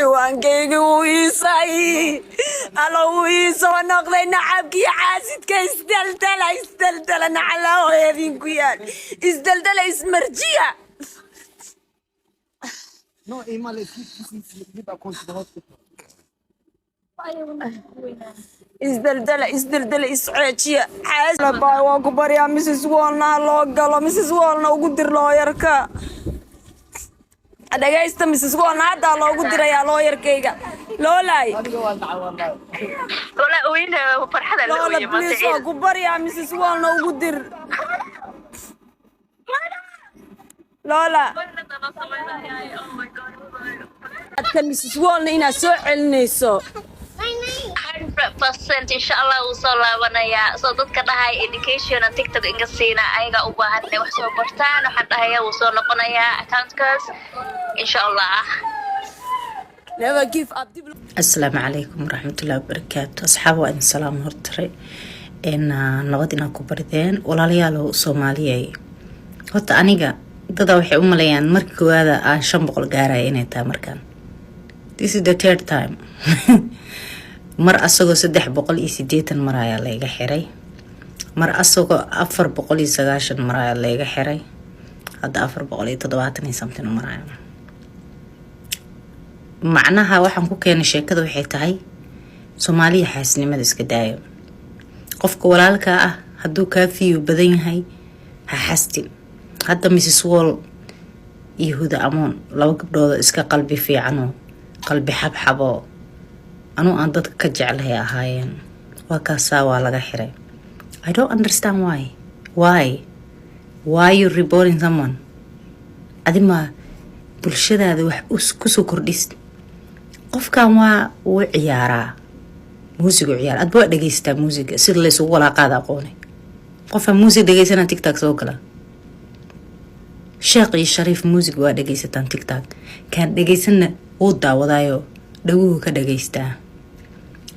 وانكيغي ويساي الله ويسو نقضينا عبكي حاسد استلتل انا على ويدين كيان استلتل اسمرجيا No, eenmaal is niet akkoord de hospital. isdaldala isceejiya xaasla baa waa ku baryaa Mrs. Walna loo galo Mrs. Walna ugu dir looyarka dhagaysta Mrs. Walna hadda loogu dirayaa looyarkayga loolay ولا وين فرحة loola اللي ما please waa تعيد ku baryaa Mrs. Walna ugu dir loola adka Mrs. Walna inaad soo celinayso 100% إن شاء الله وصل ونايا صدق كده هاي education and TikTok إنجسينا أيها وبعدين وحسب برتان وحتى هي وصل نقنايا account كاس إن شاء الله. never give up السلام عليكم ورحمة الله وبركاته أصحاب وإن سلام هرتري إن نودنا كبردين ولا ليالو سومالية هتا أنيقا دادا وحي أماليان مركو هذا شن بقول قارة إني تامركان this is the third time mar asagoo 380 mar ayaa layga xiray mar asagoo 490 mar ayaa layga xiray hadda 470 something mar ayaa macnaha waxaan ku keenay sheekada waxay tahay Soomaaliya xaasnimada iska daayo qofka walaalka ah haduu kaafiyo badan yahay ha xastin hadda Mrs. Wall iyo Huda Amoon laba gabdhood iska qalbi fiican oo qalbi xabxabo anuu aan dadka ka jeclahay ahaayeen waa kaasaa waa laga xiray I don't understand why you reporting someone adima bulshadaada wax ku soo kordhis qofkan waa uu ciyaaraa muusiga ciyaar aad baa dhageystaa muusiga sida la isugu wala qaad aqoonay qofka muusiga dhageysana TikTok soo gala Sheekh Sharif muusiga waa dhageysataan TikTok kan dhageysana uu daawadaayo dhaguhu ka dhageystaa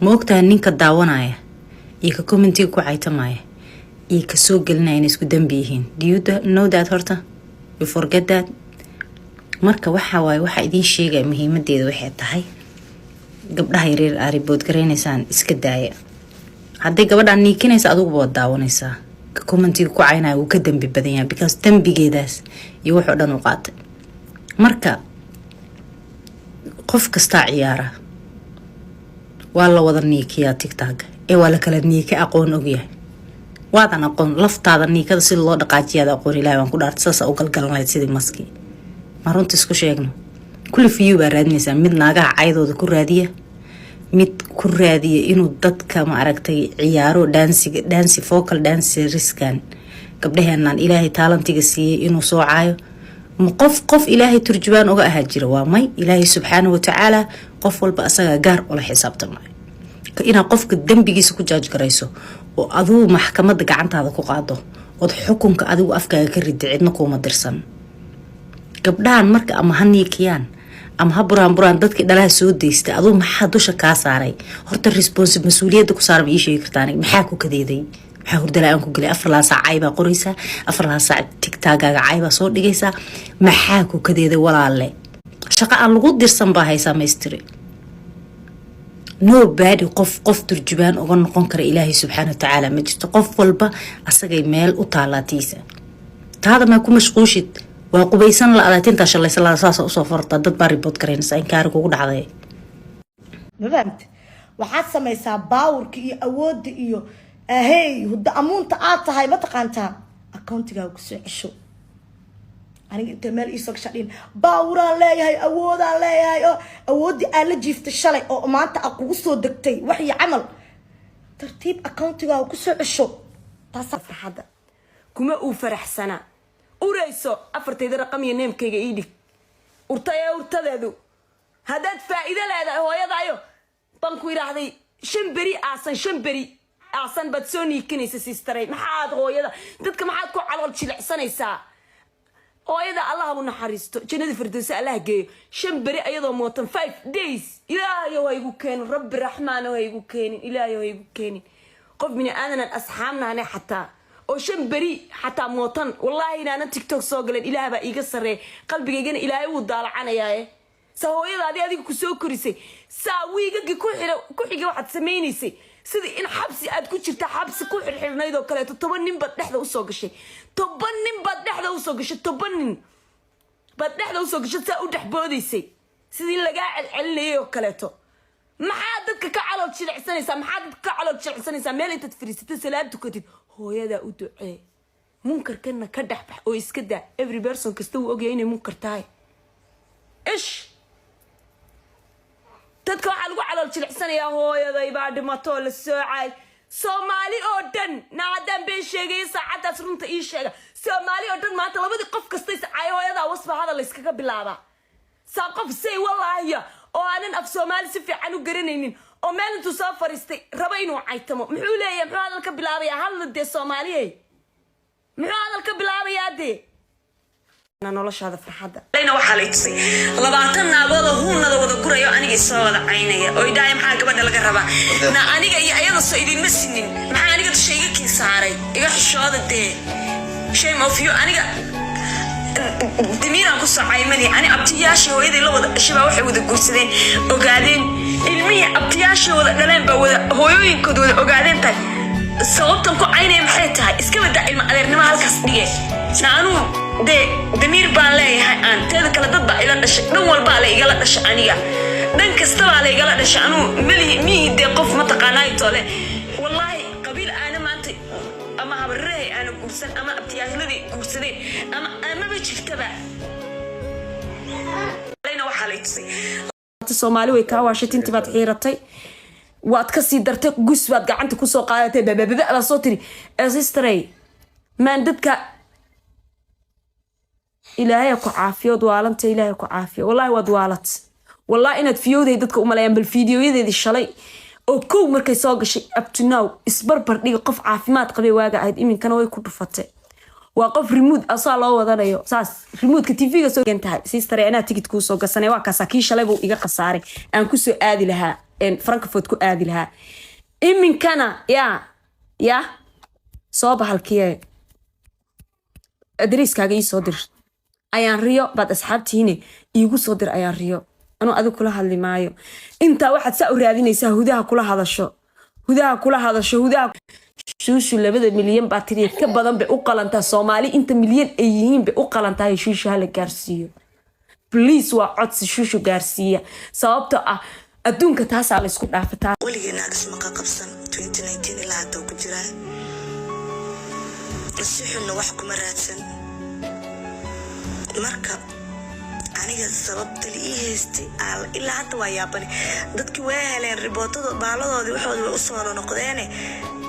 moogtaa ninka daawanaya iyo ka commentiga ku caytamaya iyo ka soo gelinaya inay isku dambi yihiin do you know that horta you forget that marka waxa idin sheegay muhiimadeeda waxay tahay gabdhaha yaryar ay report gareynaysan iska daaya hadday gabadhan niikinaysa adigu waa daawanaysaa ka commentiga ku caynaya uu ka dambi badan yahay because dambigeedaas iyo wax oo dhan u qaatay marka qof kasta ciyaara waa la wada niikiyaa TikTok ee waa la kala niika aqoon og yahay waadan aqoon laftaada niikada si loo dhaqaajiyo aqoon Ilaahay waan ku dhaartay saas u galgalanay sidii maski ma runtii isku sheegno kulli fiyu baa raadinaysaa mid naagaha caydooda ku raadiya mid ku raadiya inuu dadka ma aragtay ciyaaro dansi vocal dance riskan gabdhaheenan Ilaahay talantiga siiyay inuu soo caayo qof Ilaahay turjubaan uga aha jira waa may Ilaahay subhanahu wa ta'ala qof walba asaga gaar u la xisaabtamay ka ina qofka dambigiisa ku judge garayso oo aduu maxkamadda gacantaada ku qaado oo xukunka adigu afkaaga ka ridday cidna kuma dirsan gabdhahan marka ama haniikiyaan ama ha buraan dadka dhalaha soo deystay aduu maxaa dusha ka saaray horta responsibility mas'uuliyadda ku saaran ii sheegi kartaan maxaa ku kadeeday maxaa hurdala ku galay 4 saac ay baa qoraysa 4 saac TikTok-gaaga ay baa soo dhigaysa maxaa ku kadeeday walaalle shaqa aan lagu dirsan baa haysa maystiri nobody qof turjubaan uga noqon kara Ilaahay subhanahu wa ta'ala ma jirto qof walba asagay meel u taalaatiisa taada ma ku mashquushid waa qubaysan la alaatinta shalaysa la saas u soo farta dad baa report gareynaysa in kaar kugu dhacday mafahmt waxaad samaysaa baawrka iyo awoodda iyo Huda Amoonta aad tahay ma taqaantaa accountiga ku soo cesho aniga inta meel ii soo shaqin baawraan leeyahay awoodaan leeyahay oo awoodii aan la jiiftay shalay oo maanta aan kugu soo degtay wax iyo camal tartiib accountiga ku soo cesho taas farxada kuma uu faraxsana urayso afartayda raqam iyo neemkayga ii dhig urtadeedu haddaad faa'iido leedahay hooyadaayo banku yiraahday shan beri aasan bad soo niikinaysa sistaray maxaad hooyada dadka maxaad ku calool jilicsanaysaa hooyada Allah u naxariisto jannada firdawsi Allah geeyo 5 beri ayadoo mootan 5 days ilaahay way igu keen rabbi raxmaan way igu keen ilaahay way igu keen qof min aanan asxaabna xataa oo 5 beri xataa mootan wallahi inaan TikTok soo galeen ilaahay baa iiga sarreey qalbigeygana ilaahay uu daalacanayaaye sahooyadaadii adiga ku soo korisay saa wiigagii ku xigay waxaad samaynaysay sidii in xabsi aad ku jirta xabsi ku xirxirnayd oo kaleeto 10 nin baad dhexda usoo gashay 10 nin baad dhexda usoo gashay 10 nin baad dhexda usoo gashay saa u dhexboodaysay sidii lagaa celcelinayay oo kaleeto maxaa dadka ka calool jilicsanaysaa meel intaad fariisatay salaad tukatid hooyadaa u ducee munkarkana ka dhexbax oo iska daa every person kasta uu ogyahay inay munkar tahay ish dadka waxaa lagu calool jilicsanayaa hooyaday baa dhimatoo la soocay Soomaali oo dhan naadaan been sheegay saacadaas runta ii sheega Soomaali oo dhan maanta labadii qof kasta iscay hooyadaa wasba hadal iskaga bilaaba saa qof say wallaahi oo aanan af Soomaali si fiican u garanaynin oo meel intuu soo fariistay raba inuu caytamo muxuu leeyahay muxuu hadal ka bilaabayaa hadal dee Soomaaliyay muxuu hadal ka bilaabayaa dee noloshaada farxadda leena waxa la tusay 20 naagood oo huunada wada gurayo aniga soo wada caynaya oo idaay maxaa gabadha laga rabaa na aniga iyo ayada soo idin ma sinin maxaa aniga shayga kii saaray iga xishooda dee shame of you aniga dimiiraan ku soo caymani ani abtiyaashii hooyadii la wada dhashay baa waxay wada guursadeen ogaadeen ilmihii abtiyaashii wada dhaleen baa wada hooyooyinkood wada ogaadeen tahay sababtan ku caynay maxay tahay iska wada ilma adeernimo halkaas dhige naanu de damiir baan leeyahay aan teeda kala dad baa ila dhashay dhan walba la igala dhashay aniga dhan kasta baa la igala dhashay anu mii de qof ma taqaanay tole wallahi qabiil aana maanta ama habarreey aana guursan ama abtiyaaladii guursadeen ama ba jirtaba leena waxa la tusay Soomaali way ka waashay intii baad xiiratay waad ka sii dartay gus baad gacanta ku soo qaadatay bababa la soo tiri sisteray man dadka ilaahay ku caafiyo dwaalanta ilaahay ku caafiyo wallahi wad waalat wallahi inaad fiyooday dadka u maleeyaan bal fiidiyoyadeedii shalay oo kow markay soo gashay up to now isbarbar dhiga qof caafimaad qabay waaga ahayd iminkana way ku dhufatay waa qof remote asaa loo wadanayo saas remote ka TV-ga soo gantahay sister ana ticket ku soo gasanay waa kaasa kii shalay buu iga qasaaray aan ku soo aadi lahaa Frankfurt ku aadi lahaa iminkana ya soo bahalkii adreskaaga ii soo dir ayaan riyo baad asxaabtiina iigu soo dir ayaan riyo anu adigu kula hadli maayo inta waxaad saa u raadinaysaa hudaha kula hadasho shuushu 2 milyan baatiriya ka badan bay u qalantaa Soomaali inta milyan ay yihiin bay u qalantaa shuushu hala gaarsiiyo please waa codsi shuushu gaarsiiya sababtoo ah adduunka taas la isku dhaafataa waligeena isma qabsan 2019 ilaa hadda ku jiraa isixuna wax kuma raadsan marka aniga sababta ii heystay ilaa hadda waa yaabani dadkii way heleen ribootada baaladoodii waxooda u soo noqdeen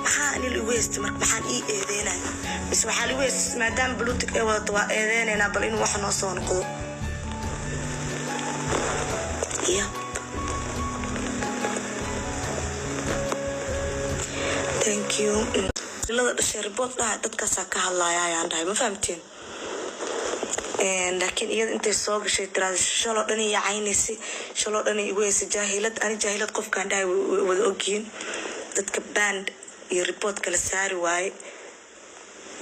maxaa ani lagu heystay marka maxaan ii eedeynaa bis waxa lagu heystay maadaama bluetooth ay wada waa eedeynayna bal inuu wax noo soo noqdo thank you lada dhashay report dadka ka hadlaaya ayaan dhahay ma fahamteen laakiin iyada intay soo gashay shalo dhan iyo caynaysay shalo dhan igu heysay jaahilad qofkaan dhahay wada ogyiin dadka band iyo report kala saari waaye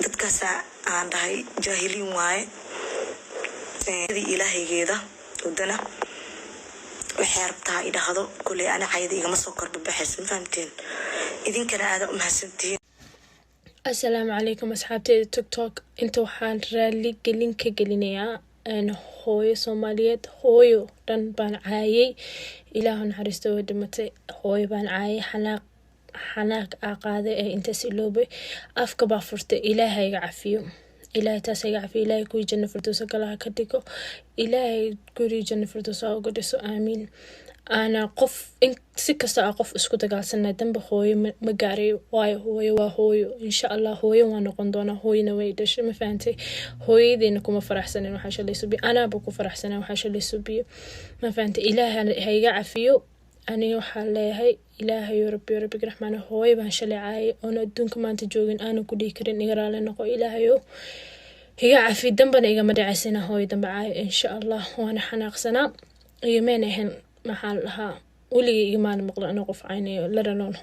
dadkaas aan dhahay jaahiliin waaye ilaahaygeeda wadana waxay rabtaa idhaahdo kulay ana cayda igama soo korbaxaysan ma fahamteen idinkana aad u mahadsantihiin السلام عليكم أصحابتي تيك توك انتو waxaan raali gelin ka gelinayaa hooyo Soomaaliyeed hooyo dhan baan caayay ilaahu naxariisto oo dhimatay hooyo baan caayay xanaaq qaaday inta si loobay afka baa furtay ilaahay iga cafiyo ilaahay taas iga cafiyo ilaahay ku janno firdawsa kala ka dhigo ilaahay guri janno firdawsa ugu dhiso aamiin أنا قف إن سكست أقف إسكت جالسنا دم بخوي مجاري هوي إن شاء الله هوي وأنا قندونا هوي نويدش ما فهمتي هوي دي إنكم فرح سنة وحش اللي سبي أنا بكو فرح سنة وحش اللي سبي ما فهمتي إله هيجا عفيو أنا وحلا هاي إله يا ربي رحمن هوي بهالشلي عاي أنا دونكم أنت جوجن أنا كلي كرين نقرأ لنا قو إله يو هيجا عفي دم بنا مدرسنا هوي دم عاي إن شاء الله وأنا حناقصنا يمين هن محلها ولي إيمان مقلع نقف عيني لرلون